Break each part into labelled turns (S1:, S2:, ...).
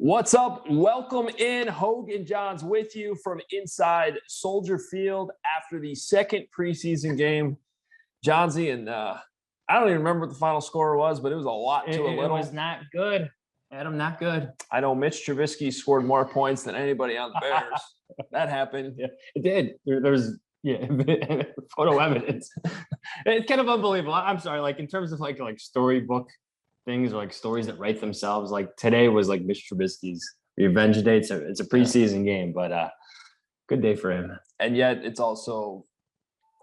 S1: What's up? Welcome in. Hoge Jahns with you from inside Soldier Field after the second preseason game. Johnsy, and I don't even remember what the final score was, but it was a lot to a little.
S2: It was not good. Adam, not good.
S1: I know Mitch Trubisky scored more points than anybody on the Bears. That happened.
S2: Yeah, it did. There's photo evidence. It's kind of unbelievable. I'm sorry, like in terms of like storybook things or like stories that write themselves, like today was like Mitch Trubisky's revenge day. It's a preseason game, but good day for him.
S1: And yet it's also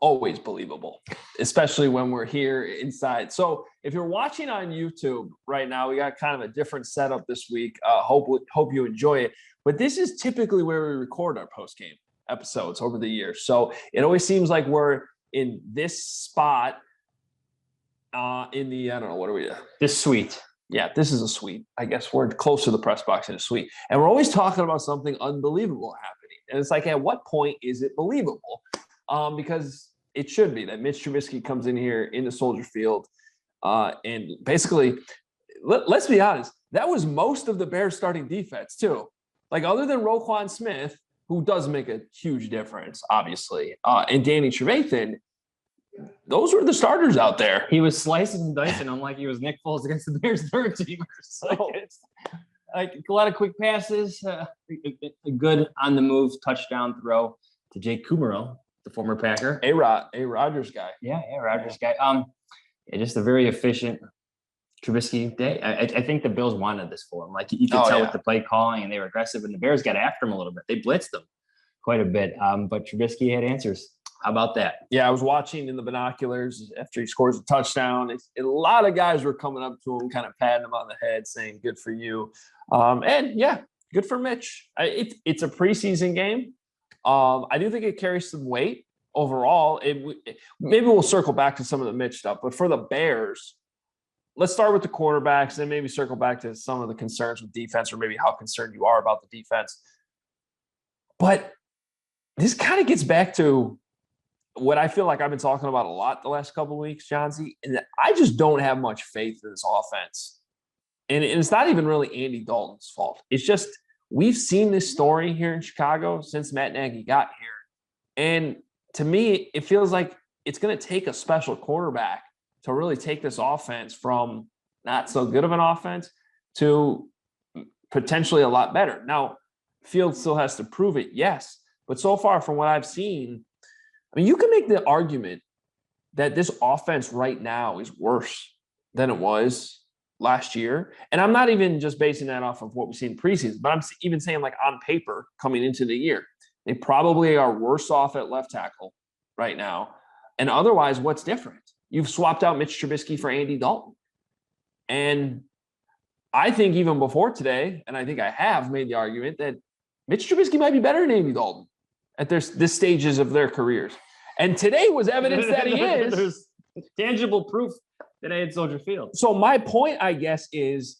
S1: always believable, especially when we're here inside. So if you're watching on YouTube right now, we got kind of a different setup this week. Hope you enjoy it. But this is typically where we record our post-game episodes over the years. So it always seems like we're in this spot in the, I don't know, what are we?
S2: This suite.
S1: Yeah, this is a suite. I guess we're close to the press box in a suite. And we're always talking about something unbelievable happening. And it's like, at what point is it believable? Because it should be that Mitch Trubisky comes in here in the Soldier Field. And basically, let's be honest, that was most of the Bears starting defense too. Like other than Roquan Smith, who does make a huge difference, obviously, and Danny Trevathan, those were the starters out there.
S2: He was slicing and dicing them like he was Nick Foles against the Bears third teamers. Like a lot of quick passes, a good on the move touchdown throw to Jake Kumerow, the former Packer.
S1: A Rodgers guy.
S2: Yeah, Rodgers guy. Just a very efficient Trubisky day. I think the Bills wanted this for him. Like you could tell with the play calling, and they were aggressive, and the Bears got after him a little bit. They blitzed them quite a bit, but Trubisky had answers. How about that?
S1: Yeah, I was watching in the binoculars after he scores a touchdown. A lot of guys were coming up to him, kind of patting him on the head, saying, good for you. And, yeah, good for Mitch. It's a preseason game. I do think it carries some weight overall. Maybe we'll circle back to some of the Mitch stuff. But for the Bears, let's start with the quarterbacks, then maybe circle back to some of the concerns with defense or maybe how concerned you are about the defense. But this kind of gets back to what I feel like I've been talking about a lot the last couple of weeks, Johnsy, and I just don't have much faith in this offense. And it's not even really Andy Dalton's fault. It's just we've seen this story here in Chicago since Matt Nagy got here. And to me, it feels like it's going to take a special quarterback to really take this offense from not so good of an offense to potentially a lot better. Now, Fields still has to prove it, yes. But so far from what I've seen, I mean, you can make the argument that this offense right now is worse than it was last year. And I'm not even just basing that off of what we've seen in preseason, but I'm even saying like on paper coming into the year. They probably are worse off at left tackle right now. And otherwise, what's different? You've swapped out Mitch Trubisky for Andy Dalton. And I think even before today, and I think I have made the argument that Mitch Trubisky might be better than Andy Dalton at this stages of their careers. And today was evidence that he is.
S2: There's tangible proof today at Soldier Field.
S1: So my point, I guess, is,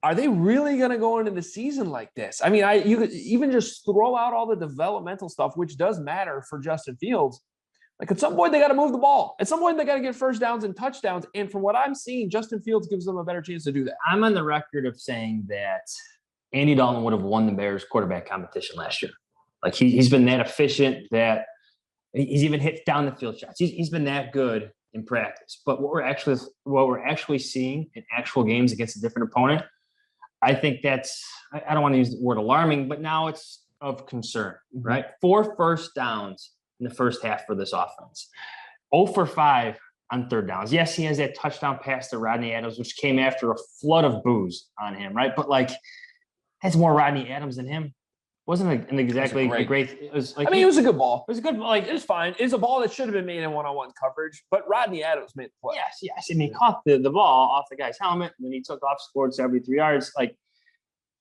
S1: are they really going to go into the season like this? I mean, you could even just throw out all the developmental stuff, which does matter for Justin Fields. Like at some point, they got to move the ball. At some point, they got to get first downs and touchdowns. And from what I'm seeing, Justin Fields gives them a better chance to do that.
S2: I'm on the record of saying that Andy Dalton would have won the Bears quarterback competition last year. Like he's been that efficient that he's even hit down the field shots. He's been that good in practice. But what we're actually seeing in actual games against a different opponent, I think that's, I don't want to use the word alarming, but now it's of concern, right? 4 first downs in the first half for this offense. 0 for 5 on third downs. Yes, he has that touchdown pass to Rodney Adams, which came after a flood of boos on him, right? But like, has more Rodney Adams than him. Wasn't exactly a great. It was like,
S1: it was a good ball.
S2: It was a good ball.
S1: Like, it was fine. It's a ball that should have been made in one-on-one coverage, but Rodney Adams made the play.
S2: Yes. And he caught the ball off the guy's helmet, and then he took off, scored 73 yards. Like,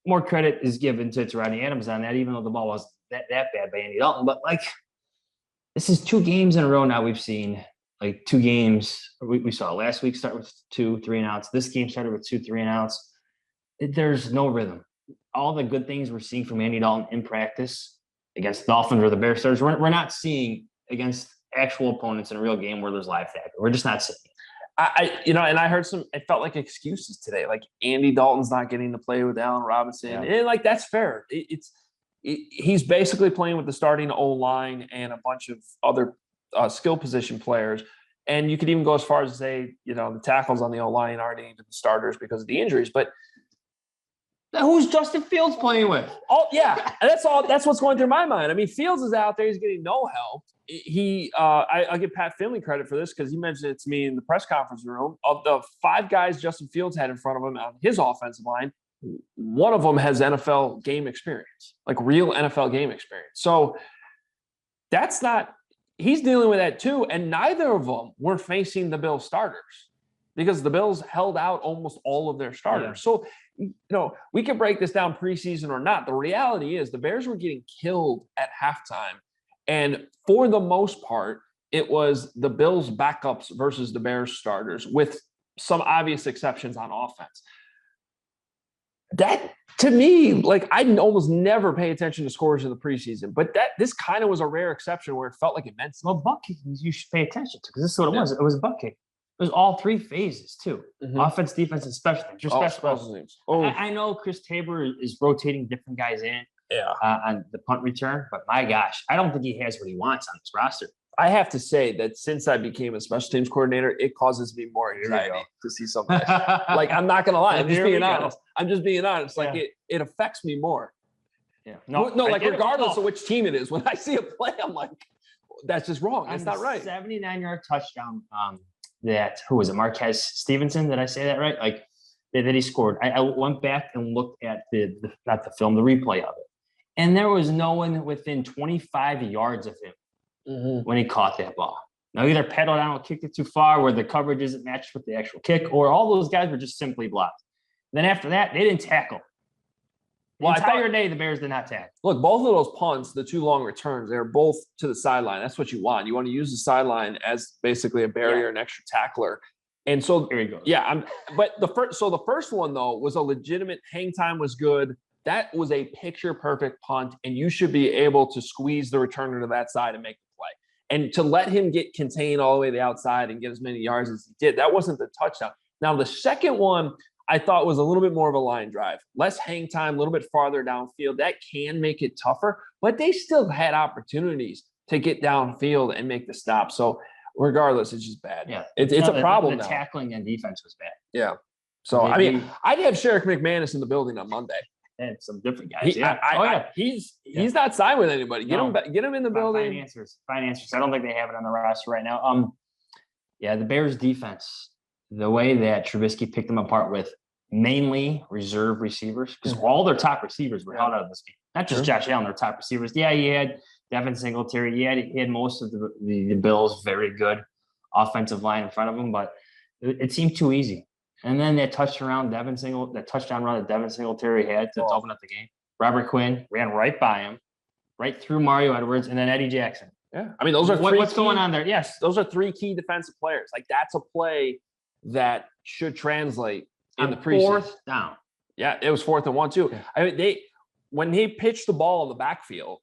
S2: more credit is given to Rodney Adams on that, even though the ball wasn't that bad by Andy Dalton. But like, this is 2 games in a row now. We've seen like 2 games. We saw last week start with 2 3-and-outs. This game started with 2 3-and-outs. There's no rhythm. All the good things we're seeing from Andy Dalton in practice against the Dolphins or the Bears starters, we're not seeing against actual opponents in a real game where there's live tackle. We're just not seeing it.
S1: and I heard it felt like excuses today. Like Andy Dalton's not getting to play with Allen Robinson.
S2: Yeah.
S1: And like, that's fair. He's basically playing with the starting O-line and a bunch of other skill position players. And you could even go as far as to say, the tackles on the O-line aren't even the starters because of the injuries. But
S2: who's Justin Fields playing with?
S1: Oh, yeah. That's what's going through my mind. I mean, Fields is out there. He's getting no help. I'll give Pat Finley credit for this because he mentioned it to me in the press conference room. Of the 5 guys Justin Fields had in front of him on his offensive line, one of them has NFL game experience, like real NFL game experience. So he's dealing with that too. And neither of them were facing the Bills starters because the Bills held out almost all of their starters. Yeah. So, we can break this down preseason or not. The reality is the Bears were getting killed at halftime. And for the most part, it was the Bills backups versus the Bears starters with some obvious exceptions on offense. That, to me, like, I almost never pay attention to scores in the preseason, but this kind of was a rare exception where it felt like it meant something.
S2: Well, butt kickings you should pay attention to because this is what it was. It was butt kick. It was all 3 phases too: offense, defense, and special teams.
S1: Special teams.
S2: I know Chris Tabor is rotating different guys in on the punt return, but my gosh, I don't think he has what he wants on this roster.
S1: I have to say that since I became a special teams coordinator, it causes me more anxiety to see something. Like, I'm not going to lie. I'm just being honest. Like, it affects me more.
S2: Yeah.
S1: No, like, regardless of which team it is, when I see a play, I'm like, that's just wrong. That's not right.
S2: 79-yard touchdown. Who was it? Marquez Stevenson. Did I say that right? Like, that he scored. I went back and looked at the replay of it. And there was no one within 25 yards of him when he caught that ball. Now, either pedaled down or kicked it too far where the coverage isn't matched with the actual kick, or all those guys were just simply blocked. Then after that, they didn't tackle. The entire day, the Bears did not tackle.
S1: Look, both of those punts, the 2 long returns, they're both to the sideline. That's what you want. You want to use the sideline as basically a barrier, an extra tackler. And so
S2: here we go.
S1: Yeah, but the first one though was a legitimate hang time was good. That was a picture perfect punt, and you should be able to squeeze the returner to that side and make the play. And to let him get contained all the way to the outside and get as many yards as he did, that wasn't the touchdown. Now the second one I thought was a little bit more of a line drive, less hang time, a little bit farther downfield. That can make it tougher, but they still had opportunities to get downfield and make the stop. So regardless, it's just bad.
S2: Yeah,
S1: it's a problem.
S2: The tackling and defense was bad.
S1: Yeah. So I'd have Sherrick McManus in the building on Monday.
S2: And some different guys.
S1: He's not signed with anybody. Get him in the building.
S2: Fine answers. I don't think they have it on the roster right now. The Bears defense, the way that Trubisky picked them apart with mainly reserve receivers, because all their top receivers were held out of this game. Not just Josh Allen, their top receivers. Yeah, he had Devin Singletary. He had most of the Bills' very good offensive line in front of him, but it seemed too easy. And then that touchdown run that Devin Singletary had to open up the game. Robert Quinn ran right by him, right through Mario Edwards, and then Eddie Jackson.
S1: Yeah, I mean, those are
S2: what's going on there? Yes,
S1: those are 3 key defensive players. Like, that's a play that should translate in the preseason.
S2: 4th down.
S1: Yeah, it was 4th and 1 too. Yeah. I mean, when he pitched the ball in the backfield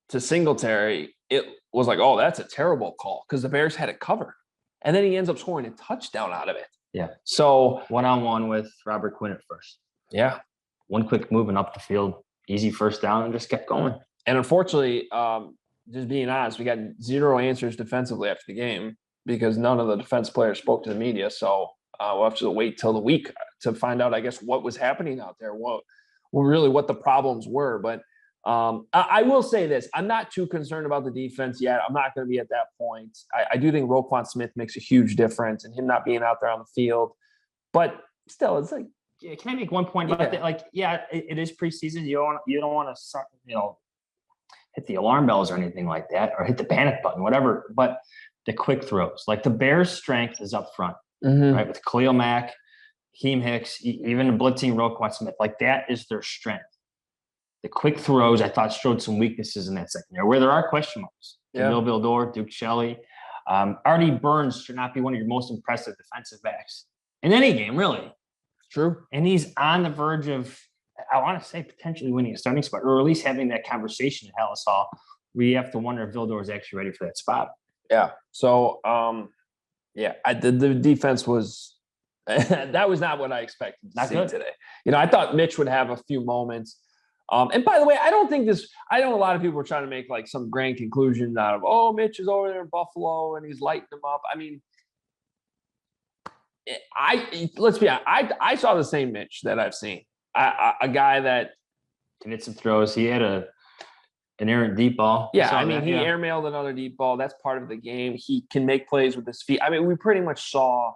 S1: to Singletary, it was like, oh, that's a terrible call because the Bears had it covered, and then he ends up scoring a touchdown out of it.
S2: Yeah.
S1: So
S2: 1-on-1 with Robert Quinn at first.
S1: Yeah.
S2: One quick movement up the field, easy first down, and just kept going.
S1: And unfortunately, just being honest, we got 0 answers defensively after the game because none of the defense players spoke to the media. So we'll have to wait till the week to find out, I guess, what was happening out there, what the problems were. But I will say this. I'm not too concerned about the defense yet. I'm not going to be at that point. I do think Roquan Smith makes a huge difference and him not being out there on the field. But still, it's like,
S2: can I make one point about that? Like, it is preseason. You don't want to, hit the alarm bells or anything like that, or hit the panic button, whatever. But the quick throws, like the Bears' strength is up front, right? With Khalil Mack, Keem Hicks, even the blitzing Roquan Smith, like that is their strength. The quick throws, I thought, showed some weaknesses in that secondary where there are question marks. Bill Vildor, Duke Shelley. Artie Burns should not be one of your most impressive defensive backs in any game, really.
S1: True.
S2: And he's on the verge of, I want to say, potentially winning a starting spot, or at least having that conversation at Hallis Hall. We have to wonder if Vildor is actually ready for that spot.
S1: Yeah. So, Yeah, the defense was that was not what I expected to see today. I thought Mitch would have a few moments. And by the way, I know a lot of people are trying to make like some grand conclusion out of, oh, Mitch is over there in Buffalo and he's lighting them up. I mean, let's be honest, I saw the same Mitch that I've seen. A guy that
S2: can hit some throws. He had an errant deep ball.
S1: Yeah, I mean, he airmailed another deep ball. That's part of the game. He can make plays with his feet. I mean, we pretty much saw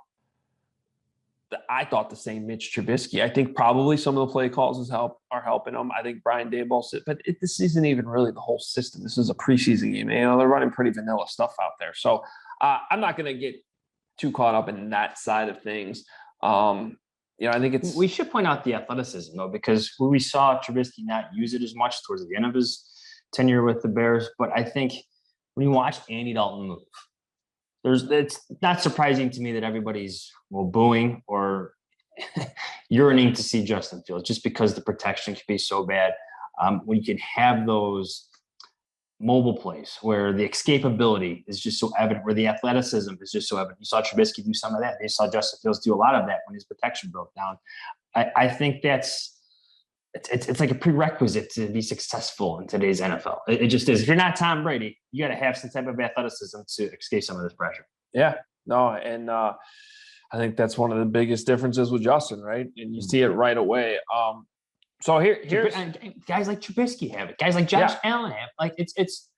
S1: I thought the same Mitch Trubisky. I think probably some of the play calls are helping him. I think Brian Daboll said, but this isn't even really the whole system. This is a preseason game. They're running pretty vanilla stuff out there. So I'm not going to get too caught up in that side of things. I think
S2: we should point out the athleticism though, because we saw Trubisky not use it as much towards the end of his tenure with the Bears. But I think when you watch Andy Dalton move, it's not surprising to me that everybody's booing or yearning to see Justin Fields, just because the protection can be so bad. When you can have those mobile plays where the escapability is just so evident, where the athleticism is just so evident. You saw Trubisky do some of that. You saw Justin Fields do a lot of that when his protection broke down. I think it's like a prerequisite to be successful in today's NFL. It just is. If you're not Tom Brady, you got to have some type of athleticism to escape some of this pressure.
S1: Yeah, no, and I think that's one of the biggest differences with Justin, right? And you see it right away. So here's
S2: guys like Trubisky have it. Guys like Josh Allen have it. Like it's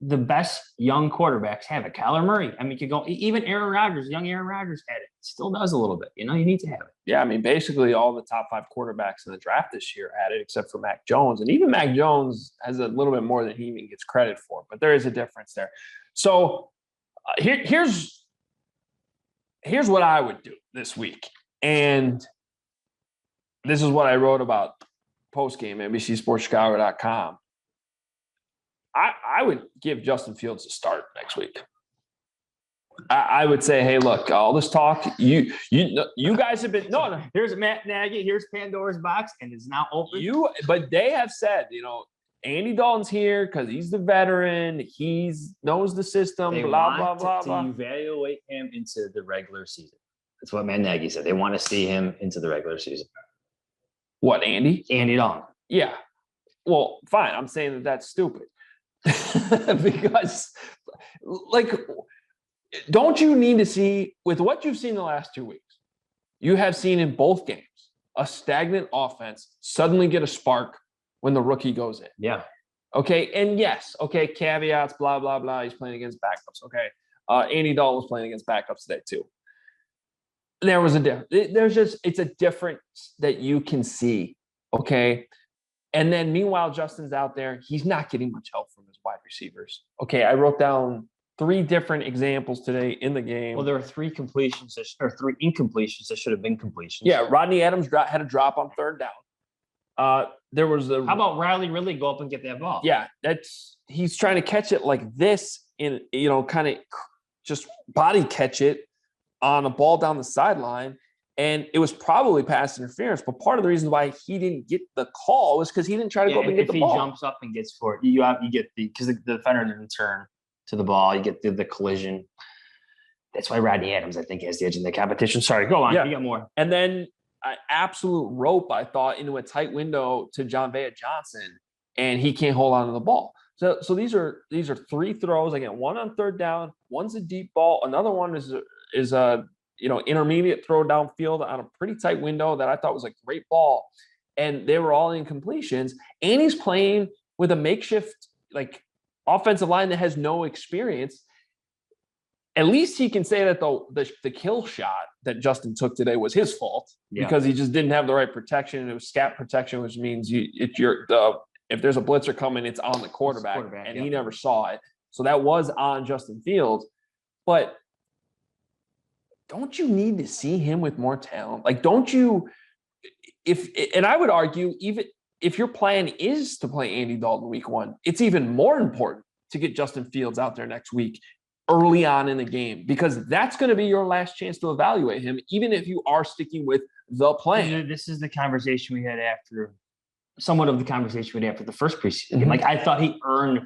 S2: the best young quarterbacks have it. Kyler Murray. I mean, you could go even Aaron Rodgers. Young Aaron Rodgers had it. Still does a little bit. You need to have it.
S1: Yeah, I mean, basically all the top 5 quarterbacks in the draft this year had it, except for Mac Jones, and even Mac Jones has a little bit more than he even gets credit for. But there is a difference there. So here's what I would do this week, and this is what I wrote about Postgame, NBCSportsChicago.com. I would give Justin Fields a start next week. I would say, hey, look, all this talk, you guys have been no.
S2: Here's Matt Nagy. Here's Pandora's box, and it's now open.
S1: But they have said, Andy Dalton's here because he's the veteran. He knows the system.
S2: They
S1: blah
S2: want
S1: blah
S2: to
S1: blah.
S2: Evaluate him into the regular season. That's what Matt Nagy said. They want to see him into the regular season.
S1: What, Andy?
S2: Andy Dalton.
S1: Yeah. Well, fine. I'm saying that's stupid. Because, don't you need to see, with what you've seen the last 2 weeks, you have seen in both games, a stagnant offense suddenly get a spark when the rookie goes in.
S2: Yeah.
S1: Okay. And yes, okay, caveats, blah, blah, blah. He's playing against backups. Okay. Andy Dalton was playing against backups today too. There was a difference. It's a difference that you can see. Okay. And then meanwhile, Justin's out there. He's not getting much help from his wide receivers. Okay. I wrote down 3 different examples today in the game.
S2: Well, there are 3 completions or 3 incompletions that should have been completions.
S1: Yeah. Rodney Adams had a drop on 3rd down. There was
S2: how about Riley Ridley go up and get that ball?
S1: Yeah. He's trying to catch it like this and, kind of just body catch it on a ball down the sideline. And it was probably pass interference, but part of the reason why he didn't get the call was because he didn't try to go up and get the ball.
S2: If he jumps up and gets for it, you get because the defender didn't turn to the ball, you get the collision. That's why Rodney Adams, I think, has the edge in the competition. Sorry, go on. Yeah. You got more.
S1: And then an absolute rope, I thought, into a tight window to Hoge Jahns, and he can't hold on to the ball. So these are 3 throws. Again, one on 3rd down, one's a deep ball, another one is a intermediate throw downfield on a pretty tight window that I thought was a great ball. And they were all incompletions. And he's playing with a makeshift, offensive line that has no experience. At least he can say that the kill shot that Justin took today was his fault because he just didn't have the right protection. It was scat protection, which means if there's a blitzer coming, it's on the quarterback. And he never saw it. So that was on Justin Fields. But don't you need to see him with more talent? Don't you – and I would argue even if your plan is to play Andy Dalton week 1, it's even more important to get Justin Fields out there next week early on in the game because that's going to be your last chance to evaluate him, even if you are sticking with the plan.
S2: This is the conversation we had somewhat of the conversation we had after the first preseason game. I thought he earned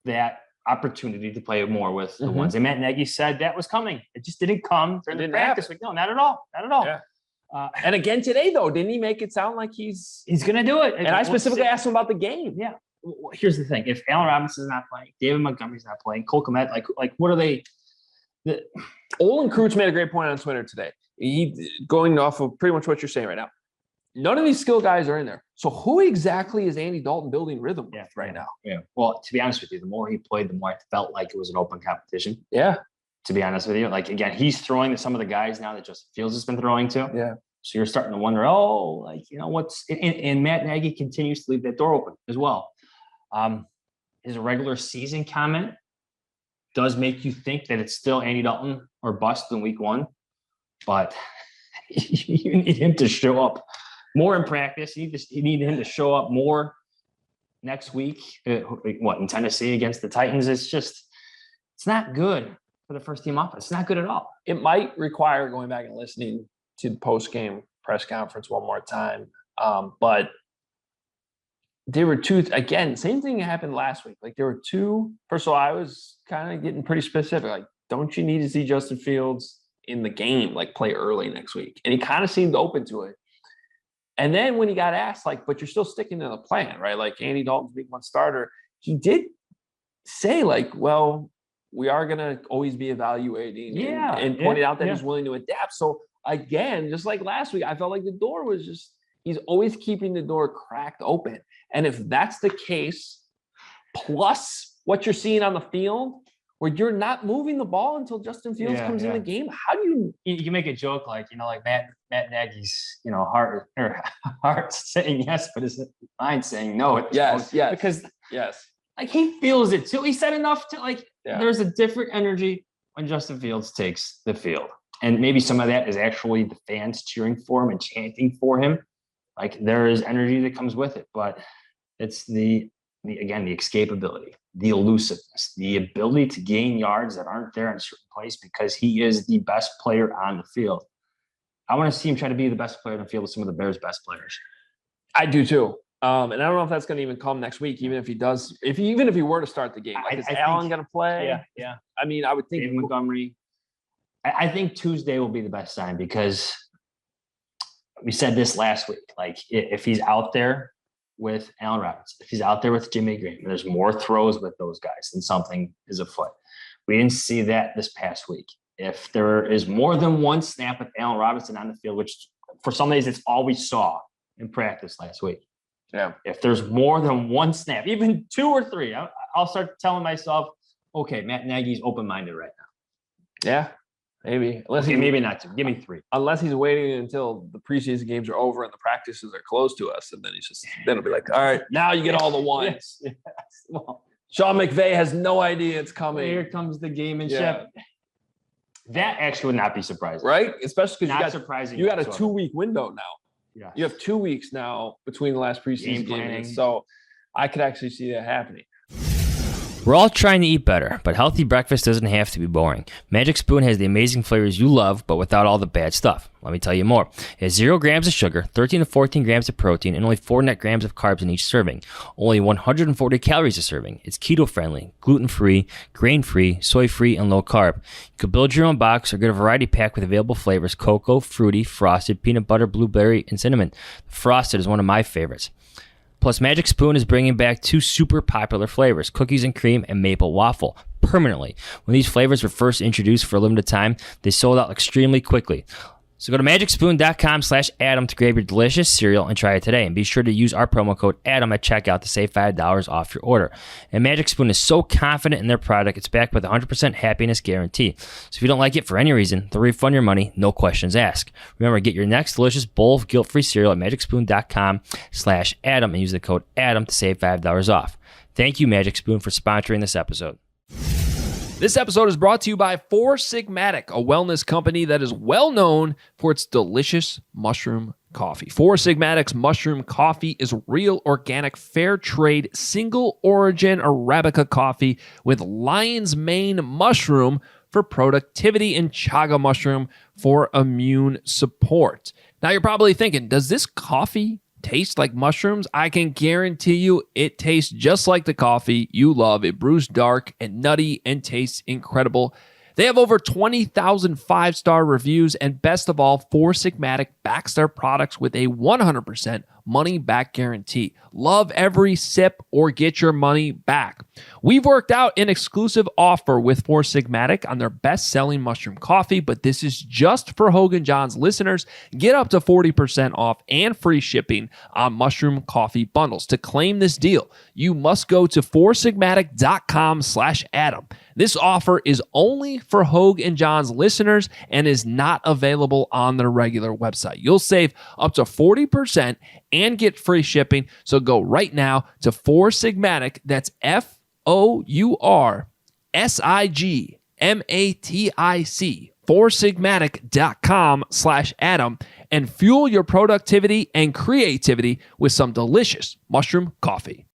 S2: that opportunity to play more with the ones. And Matt Nagy said that was coming. It just didn't come during the practice week. No, not at all. Not at all.
S1: Yeah. And again today, though, didn't he make it sound like he's
S2: going to do it?
S1: And I specifically asked him about the game.
S2: Yeah. Well, here's the thing: if Allen Robinson's not playing, David Montgomery's not playing, Cole Kmet, like what are they?
S1: Olin Kreutz made a great point on Twitter today. He going off of pretty much what you're saying right now. None of these skill guys are in there. So who exactly is Andy Dalton building rhythm with right now?
S2: Yeah. Well, to be honest with you, the more he played, the more I felt like it was an open competition.
S1: Yeah.
S2: To be honest with you, like again, he's throwing to some of the guys now that Justin Fields has been throwing to.
S1: Yeah.
S2: So you're starting to wonder, what's and Matt Nagy continues to leave that door open as well. His regular season comment does make you think that it's still Andy Dalton or bust in week 1, but you need him to show up more in practice. You need him to show up more next week. In Tennessee against the Titans? It's not good for the first team offense. It's not good at all.
S1: It might require going back and listening to the post-game press conference one more time. But there were two, again, same thing happened last week. Like there were two, first of all, I was kind of getting pretty specific. Like, don't you need to see Justin Fields in the game, like play early next week? And he kind of seemed open to it. And then when he got asked, like, but you're still sticking to the plan, right? Like Andy Dalton's week 1 starter, he did say like, well, we are going to always be evaluating and pointed out that he's willing to adapt. So again, just like last week, I felt like the door was he's always keeping the door cracked open. And if that's the case, plus what you're seeing on the field, where you're not moving the ball until Justin Fields comes in the game, how do
S2: you can make a joke like Matt Nagy's heart saying yes, but his mind saying no.
S1: Yes,
S2: because like he feels it too. He said enough to there's a different energy when Justin Fields takes the field. And maybe some of that is actually the fans cheering for him and chanting for him. Like there is energy that comes with it, but it's the escapability, the elusiveness, the ability to gain yards that aren't there in a certain place because he is the best player on the field. I want to see him try to be the best player on the field with some of the Bears' best players.
S1: I do too. And I don't know if that's going to even come next week, even if he does, even if he were to start the game. Like, is Allen going to play?
S2: Yeah.
S1: I mean, I would think
S2: David Montgomery. I think Tuesday will be the best time because we said this last week. Like if he's out there with Allen Robinson, if he's out there with Jimmy Graham, and there's more throws with those guys, then something is afoot. We didn't see that this past week. If there is more than one snap with Allen Robinson on the field, which for some days it's all we saw in practice last week.
S1: Yeah.
S2: If there's more than one snap, even 2 or 3, I'll start telling myself, okay, Matt Nagy's open-minded right now.
S1: Yeah. Maybe.
S2: Maybe not 2. Give me 3.
S1: Unless he's waiting until the preseason games are over and the practices are closed to us. And then then it'll be like, all right, now you get all the ones.
S2: Yes. Well,
S1: Sean McVay has no idea it's coming.
S2: Here comes the gamemanship. That actually would not be surprising.
S1: Right? Especially because you got a 2-week window now.
S2: Yeah.
S1: You have 2 weeks now between the last preseason game. So I could actually see that happening.
S3: We're all trying to eat better, but healthy breakfast doesn't have to be boring. Magic Spoon has the amazing flavors you love, but without all the bad stuff. Let me tell you more. It has 0 grams of sugar, 13 to 14 grams of protein, and only 4 net grams of carbs in each serving. Only 140 calories a serving. It's keto-friendly, gluten-free, grain-free, soy-free, and low-carb. You can build your own box or get a variety pack with available flavors: cocoa, fruity, frosted, peanut butter, blueberry, and cinnamon. Frosted is one of my favorites. Plus, Magic Spoon is bringing back 2 super popular flavors, cookies and cream and maple waffle, permanently. When these flavors were first introduced for a limited time, they sold out extremely quickly. So go to magicspoon.com/Adam to grab your delicious cereal and try it today. And be sure to use our promo code Adam at checkout to save $5 off your order. And Magic Spoon is so confident in their product, it's backed with a 100% happiness guarantee. So if you don't like it for any reason, they'll refund your money, no questions asked. Remember, get your next delicious bowl of guilt-free cereal at magicspoon.com/Adam and use the code Adam to save $5 off. Thank you, Magic Spoon, for sponsoring this episode.
S4: This episode is brought to you by Four Sigmatic, a wellness company that is well known for its delicious mushroom coffee. Four Sigmatic's mushroom coffee is real, organic, fair trade, single origin Arabica coffee with lion's mane mushroom for productivity and chaga mushroom for immune support. Now you're probably thinking, does this coffee taste like mushrooms? I can guarantee you it tastes just like the coffee you love. It brews dark and nutty and tastes incredible. They have over 20,000 5-star reviews, and best of all, Four Sigmatic backs their products with a 100% money-back guarantee. Love every sip or get your money back. We've worked out an exclusive offer with Four Sigmatic on their best-selling mushroom coffee, but this is just for Hoge Jahns listeners. Get up to 40% off and free shipping on mushroom coffee bundles. To claim this deal, you must go to foursigmatic.com/Adam. This offer is only for Hoge Jahns listeners and is not available on their regular website. You'll save up to 40% and get free shipping. So go right now to Four Sigmatic. That's FOURSIGMATIC. foursigmatic.com/Adam and fuel your productivity and creativity with some delicious mushroom coffee.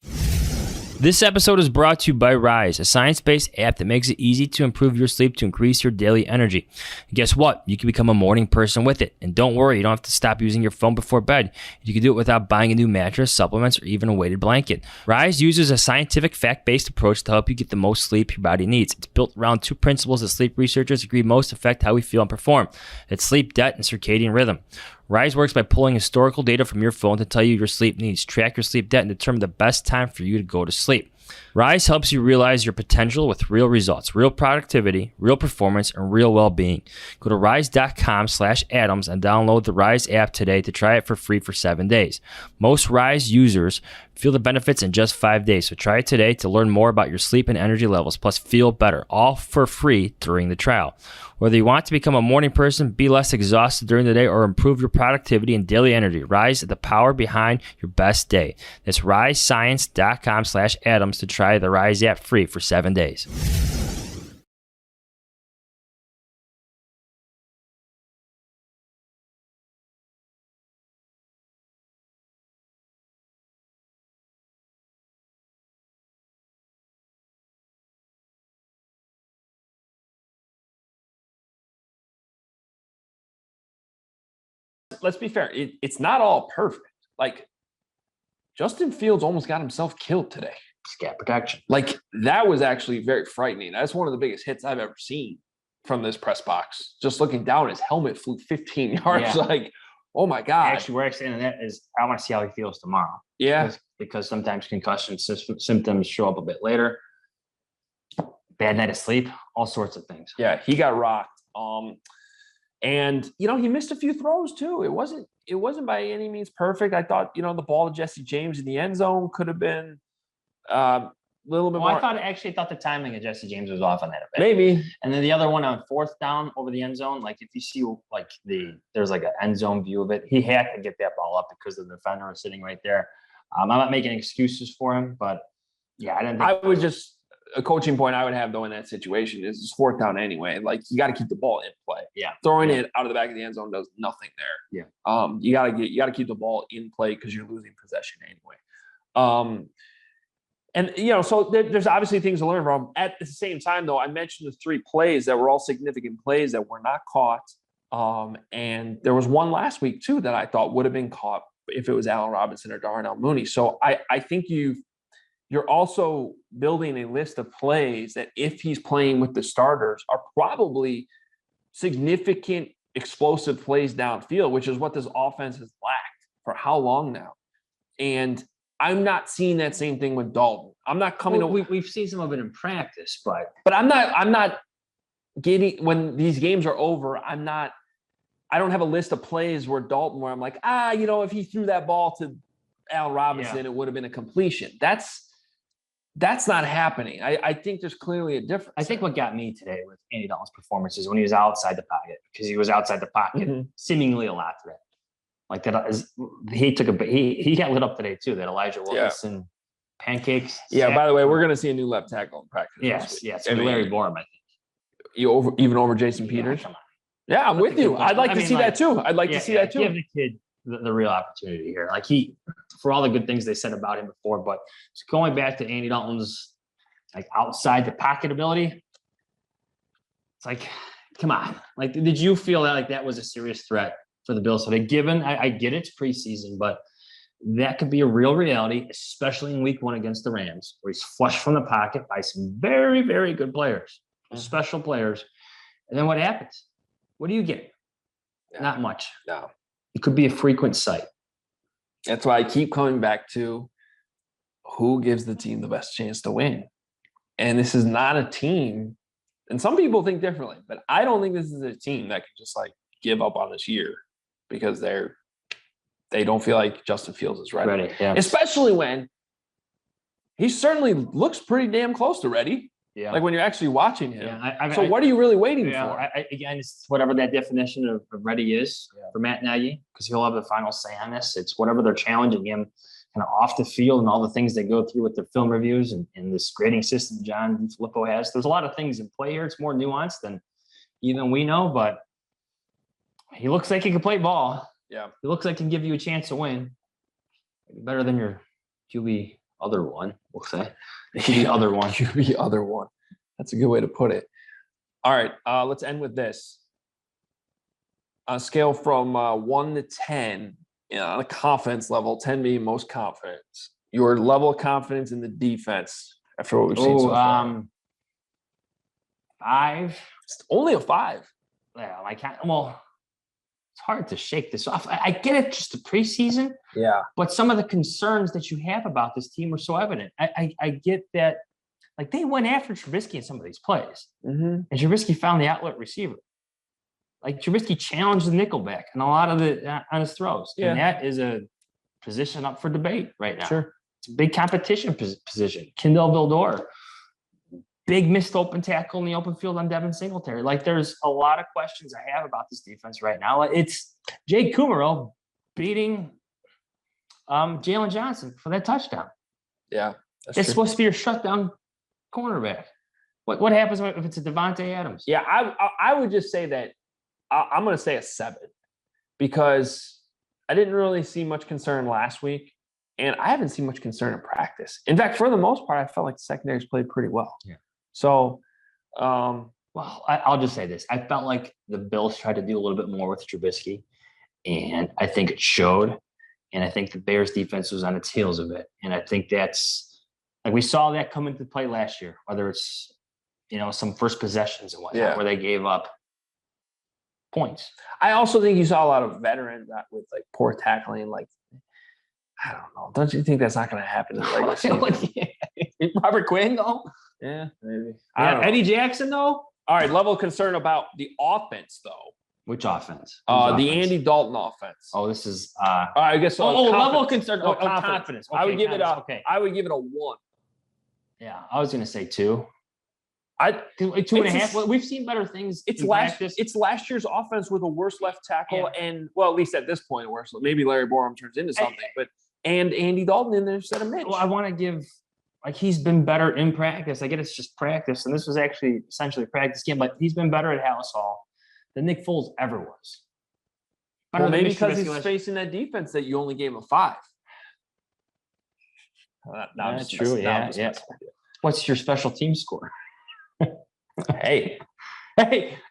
S3: This episode is brought to you by Rise, a science-based app that makes it easy to improve your sleep to increase your daily energy. And guess what? You can become a morning person with it. And don't worry, you don't have to stop using your phone before bed. You can do it without buying a new mattress, supplements, or even a weighted blanket. Rise uses a scientific, fact-based approach to help you get the most sleep your body needs. It's built around two principles that sleep researchers agree most affect how we feel and perform. It's sleep debt and circadian rhythm. Rise works by pulling historical data from your phone to tell you your sleep needs, track your sleep debt, and determine the best time for you to go to sleep. Rise helps you realize your potential with real results, real productivity, real performance, and real well-being. Go to rise.com/Adams and download the Rise app today to try it for free for 7 days. Most Rise users feel the benefits in just 5 days, so try it today to learn more about your sleep and energy levels, plus feel better, all for free during the trial. Whether you want to become a morning person, be less exhausted during the day, or improve your productivity and daily energy, Rise is the power behind your best day. That's risescience.com/Adams to try the Rise app free for 7 days.
S1: Let's be fair. It's not all perfect. Like, Justin Fields almost got himself killed today.
S2: Scat protection.
S1: Like, that was actually very frightening. That's one of the biggest hits I've ever seen from this press box. Just looking down, his helmet flew 15 yards.
S2: Yeah.
S1: Like, oh my God.
S2: Actually, where I stand on that is I want to see how he feels tomorrow.
S1: Yeah.
S2: Because sometimes concussion symptoms show up a bit later. Bad night of sleep, all sorts of things.
S1: Yeah, he got rocked. And he missed a few throws too. It wasn't by any means perfect. I thought, the ball to Jesse James in the end zone could have been a little bit more.
S2: I thought the timing of Jesse James was off on that a bit.
S1: Maybe.
S2: And then the other one on fourth down over the end zone, like if you see there's like an end zone view of it, he had to get that ball up because the defender was sitting right there. I'm not making excuses for him, but yeah, I didn't think
S1: a coaching point I would have though in that situation is it's fourth down anyway. Like, you got to keep the ball in play.
S2: Yeah.
S1: Throwing it out of the back of the end zone does nothing there.
S2: Yeah.
S1: You got to keep the ball in play because you're losing possession anyway. So there's obviously things to learn from. At the same time, though, I mentioned the 3 plays that were all significant plays that were not caught. And there was one last week too that I thought would have been caught if it was Allen Robinson or Darnell Mooney. So I think you're also building a list of plays that, if he's playing with the starters, are probably significant explosive plays downfield, which is what this offense has lacked for how long now. And I'm not seeing that same thing with Dalton. I'm not coming.
S2: We've seen some of it in practice, but
S1: I'm not getting, when these games are over, I don't have a list of plays where Dalton, where I'm like, if he threw that ball to Allen Robinson, it would have been a completion. That's not happening. I think there's clearly a difference.
S2: I think what got me today with Andy Dalton's performance is when he was outside the pocket, because he was outside the pocket seemingly a lot today. Like that is, he got lit up today too. That Elijah Wilkinson pancakes.
S1: Yeah. By the way, we're going to see a new left tackle in practice.
S2: Yes. And Larry Borum, I think.
S1: Even over Jason Peters.
S2: Come on.
S1: Yeah, I'm with you. I'd like to see that too. I'd like to see that too.
S2: Give the kid the real opportunity here. Like, for all the good things they said about him before, but going back to Andy Dalton's like outside the pocket ability, it's like, come on. Like, did you feel that that was a serious threat for the Bills? So I get it, it's preseason, but that could be a real reality, especially in week 1 against the Rams, where he's flushed from the pocket by some very, very good players, special players. And then what happens? What do you get?
S1: Yeah.
S2: Not much.
S1: No.
S2: It could be a frequent sight.
S1: That's why I keep coming back to who gives the team the best chance to win. And this is not a team, and some people think differently, but I don't think this is a team that can just like give up on this year because they don't feel like Justin Fields is ready.
S2: Yeah.
S1: Especially when he certainly looks pretty damn close to ready.
S2: Yeah.
S1: Like when you're actually watching him.
S2: Yeah,
S1: so what are you really waiting
S2: for?
S1: Again,
S2: it's whatever that definition of ready is for Matt Nagy, because he'll have the final say on this. It's whatever they're challenging him kind of off the field and all the things they go through with their film reviews and this grading system John Filippo has. There's a lot of things in play here. It's more nuanced than even we know, but he looks like he can play ball.
S1: Yeah.
S2: He looks like he can give you a chance to win. Better than your QB other one, we'll say. The QB other one.
S1: QB other one. That's a good way to put it. All right, let's end with this. On a scale from 1 to 10, on a confidence level, 10 being most confident, your level of confidence in the defense after what we've seen so far.
S2: 5.
S1: It's only a 5.
S2: Yeah, it's hard to shake this off. I get it, just the preseason.
S1: Yeah.
S2: But some of the concerns that you have about this team are so evident. I get that, like, they went after Trubisky in some of these plays.
S1: Mm-hmm.
S2: And Trubisky found the outlet receiver. Like, Trubisky challenged the nickelback and a lot of on his throws.
S1: Yeah.
S2: And that is a position up for debate right now.
S1: Sure.
S2: It's a big competition position. Kendall Vildor, big missed open tackle in the open field on Devin Singletary. Like, there's a lot of questions I have about this defense right now. It's Jake Kumaro beating Jalen Johnson for that touchdown.
S1: Yeah.
S2: It's supposed to be your shutdown cornerback. What happens if it's a Devontae Adams?
S1: Yeah, I would just say that I'm going to say a 7 because I didn't really see much concern last week, and I haven't seen much concern in practice. In fact, for the most part, I felt like the secondaries played pretty well.
S2: Yeah.
S1: So,
S2: I'll just say this. I felt like the Bills tried to do a little bit more with Trubisky, and I think it showed. And I think the Bears defense was on its heels of it. And I think that's like we saw that come into play last year, whether it's, some first possessions and whatnot, where they gave up points.
S1: I also think you saw a lot of veterans with like poor tackling. Like, I don't know. Don't you think that's not going to happen in the regular season?
S2: Robert Quinn, though?
S1: Yeah, maybe.
S2: Eddie Jackson, though?
S1: All right, level of concern about the offense, though.
S2: Which offense?
S1: The Andy Dalton offense.
S2: Oh, this is
S1: I guess
S2: level of concern.
S1: Confidence.
S2: Okay,
S1: I would give it a
S2: okay.
S1: I would give it a 1.
S2: Yeah, I was gonna say 2.
S1: 2.5.
S2: Well, we've seen better things.
S1: It's last year's offense with a worse left tackle, and at least at this point, worse. Maybe Larry Borum turns into something, and Andy Dalton in there instead of Mitch.
S2: Well, I want to give, he's been better in practice. I get it's just practice, and this was actually essentially a practice game, but he's been better at Hallis Hall than Nick Foles ever was.
S1: Well, maybe because he's facing that defense that you only gave a 5.
S2: That's true. Yeah. What's your special team score?
S1: Hey,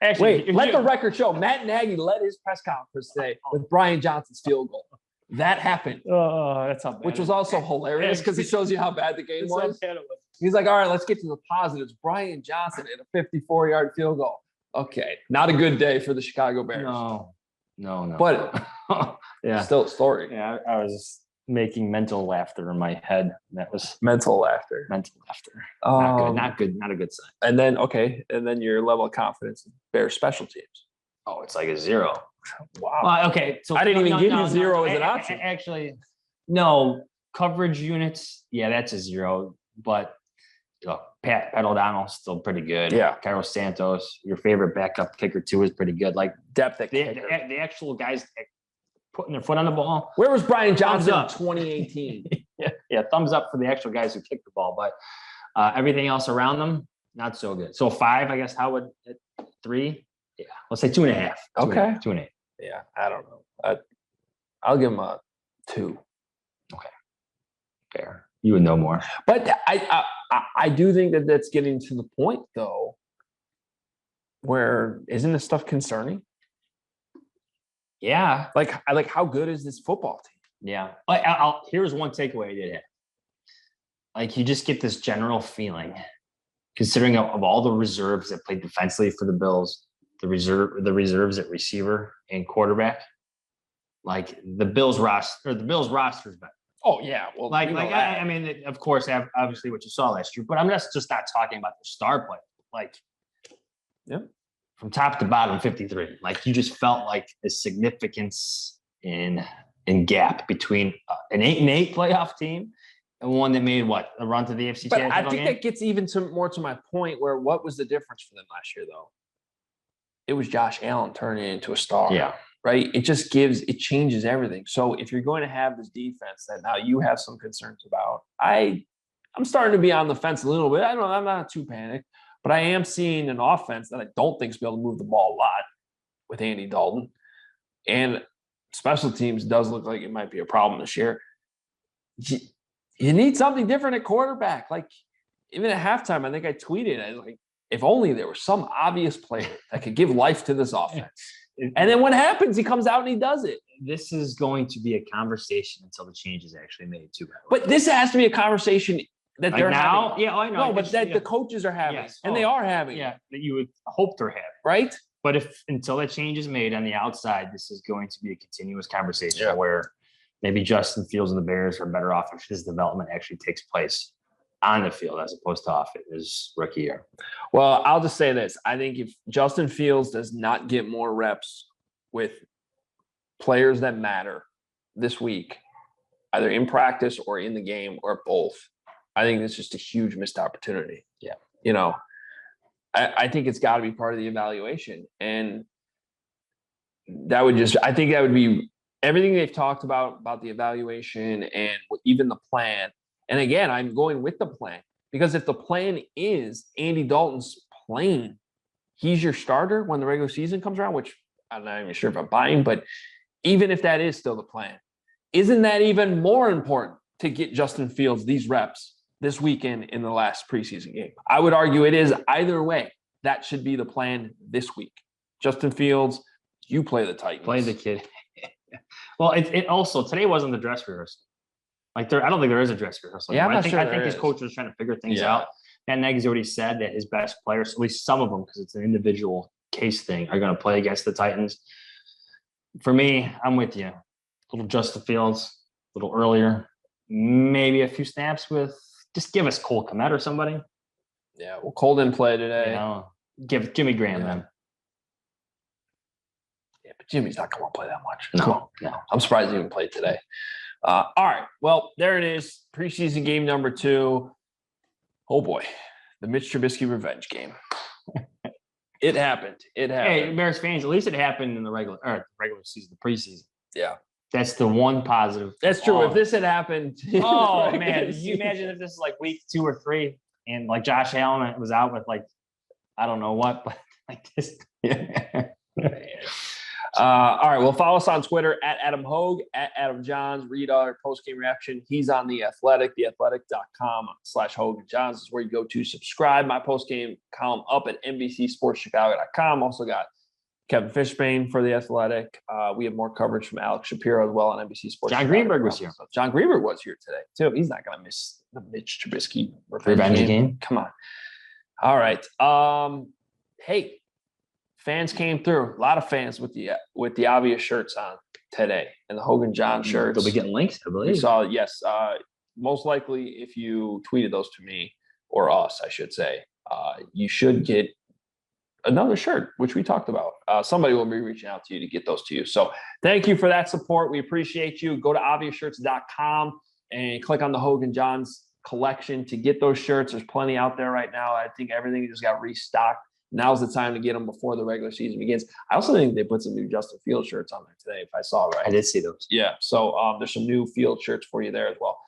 S2: actually,
S1: wait, let the record show. Matt Nagy led his press conference today with Brian Johnson's field goal. That happened.
S2: Oh, that's how bad.
S1: Which was also hilarious because it shows you how bad the game was. He's like, all right, let's get to the positives. Brian Johnson hit a 54-yard field goal. Okay, not a good day for the Chicago Bears.
S2: No.
S1: But
S2: yeah,
S1: still a story.
S2: Yeah, I was making mental laughter in my head. That was
S1: mental laughter.
S2: Not good. Not a good sign.
S1: And then your level of confidence in Bears special teams.
S2: Oh, it's like a 0.
S1: Wow.
S2: Well, okay, so
S1: I didn't even give you 0 as an option.
S2: Actually, no coverage units. Yeah, that's a 0. But Pat O'Donnell's still pretty good.
S1: Yeah.
S2: Carlos Santos, your favorite backup kicker too, is pretty good. Like
S1: depth at
S2: the
S1: kicker.
S2: The actual guys putting their foot on the ball.
S1: Where was Brian Johnson in 2018?
S2: yeah, thumbs up for the actual guys who kicked the ball, but everything else around them, not so good. So 5, I guess. How would 3? Yeah, let's say 2.5.
S1: Okay,
S2: 2.5.
S1: Yeah, I don't know. I'll give him a 2.
S2: Okay, fair. You would know more,
S1: but I do think that that's getting to the point though, where isn't this stuff concerning?
S2: Yeah,
S1: like how good is this football team?
S2: Yeah. Here's one takeaway I did have. Like, you just get this general feeling, considering of all the reserves that played defensively for the Bills, the reserves at receiver and quarterback, like the Bills roster's better.
S1: Oh yeah, well,
S2: I mean, of course, obviously what you saw last year, but I'm just not talking about the star player. Like, from top to bottom, 53. Like, you just felt like the significance in gap between an 8-8 playoff team and one that made a run to the AFC
S1: but
S2: Championship
S1: I think
S2: game.
S1: that gets even more to my point where what was the difference for them last year, though? It was Josh Allen turning into a star.
S2: Yeah.
S1: Right? It changes everything. So if you're going to have this defense that now you have some concerns about, I'm starting to be on the fence a little bit. I'm not too panicked, but I am seeing an offense that I don't think is going to be able to move the ball a lot with Andy Dalton. And special teams does look like it might be a problem this year. You need something different at quarterback. Like, even at halftime, I think I tweeted, I was like, if only there was some obvious player that could give life to this offense. And then what happens? He comes out and he does it.
S2: This is going to be a conversation until the change is actually made, too.
S1: But this has to be a conversation that they're
S2: now
S1: having.
S2: Yeah, I know.
S1: No, but that the coaches are having.
S2: Yes.
S1: And they are having.
S2: Yeah, that you would hope they're having.
S1: Right?
S2: But until that change is made on the outside, this is going to be a continuous conversation where maybe Justin Fields and the Bears are better off if his development actually takes place on the field as opposed to off it his rookie year.
S1: Well, I'll just say this. I think if Justin Fields does not get more reps with players that matter this week, either in practice or in the game or both, I think it's just a huge missed opportunity.
S2: Yeah.
S1: You know, I think it's got to be part of the evaluation. And I think that would be everything they've talked about the evaluation and even the plan. And again, I'm going with the plan because if the plan is Andy Dalton's playing, he's your starter when the regular season comes around, which I'm not even sure if I'm buying, but even if that is still the plan, isn't that even more important to get Justin Fields these reps this weekend in the last preseason game? I would argue it is. Either way, that should be the plan this week. Justin Fields, you play the Titans.
S2: Play the kid. Well, it also, today wasn't the dress rehearsal. Like, I don't think there is a dress rehearsal.
S1: Yeah,
S2: I think his coach was trying to figure things out. And Nagy's already said that his best players, at least some of them, because it's an individual case thing, are going to play against the Titans. For me, I'm with you. A little Justin Fields, a little earlier, maybe a few snaps with, just give us Cole Kmet or somebody.
S1: Yeah, well, Cole didn't play today.
S2: You know, give Jimmy Graham then.
S1: Yeah, but Jimmy's not going to play that much.
S2: No.
S1: I'm surprised he even played today. All right. Well, there it is. Preseason game number 2. Oh, boy. The Mitch Trubisky revenge game. It happened.
S2: Hey, Bears fans, at least it happened in the regular season, the preseason.
S1: Yeah.
S2: That's the one positive.
S1: That's true. If this had happened.
S2: Oh, man. Can you imagine if this is like week 2 or 3 and like Josh Allen was out with like, I don't know what, but like this.
S1: All right. Well, follow us on Twitter at Adam Hoge, at Adam Jahns. Read our post-game reaction. He's on The Athletic, theathletic.com/Hoge Jahns is where you go to subscribe. My post-game column up at NBCSportsChicago.com. Also got Kevin Fishbane for The Athletic. We have more coverage from Alex Shapiro as well on NBC Sports.
S2: John Greenberg was here.
S1: So John Greenberg was here today, too. He's not going to miss the Mitch Trubisky
S2: revenge game.
S1: Come on. All right. Hey. Fans came through. A lot of fans with the obvious shirts on today, and the Hoge Jahns shirts.
S2: They'll be getting links, I believe.
S1: We saw, yes. Most likely, if you tweeted those to me or us, I should say, you should get another shirt, which we talked about. Somebody will be reaching out to you to get those to you. So thank you for that support. We appreciate you. Go to obviousshirts.com and click on the Hoge Jahns collection to get those shirts. There's plenty out there right now. I think everything just got restocked. Now's the time to get them before the regular season begins. I also think they put some new Justin Fields shirts on there today, if I saw right.
S2: I did see those.
S1: Yeah. So there's some new Field shirts for you there as well.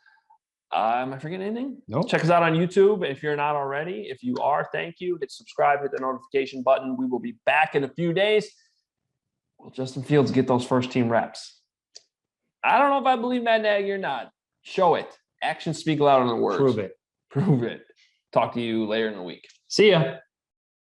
S1: Am I forgetting anything?
S2: No.
S1: Check us out on YouTube if you're not already. If you are, thank you. Hit subscribe, hit the notification button. We will be back in a few days. Will Justin Fields get those first team reps? I don't know if I believe Matt Nagy or not. Show it. Actions speak louder than words.
S2: Prove it.
S1: Prove it. Talk to you later in the week.
S2: See ya.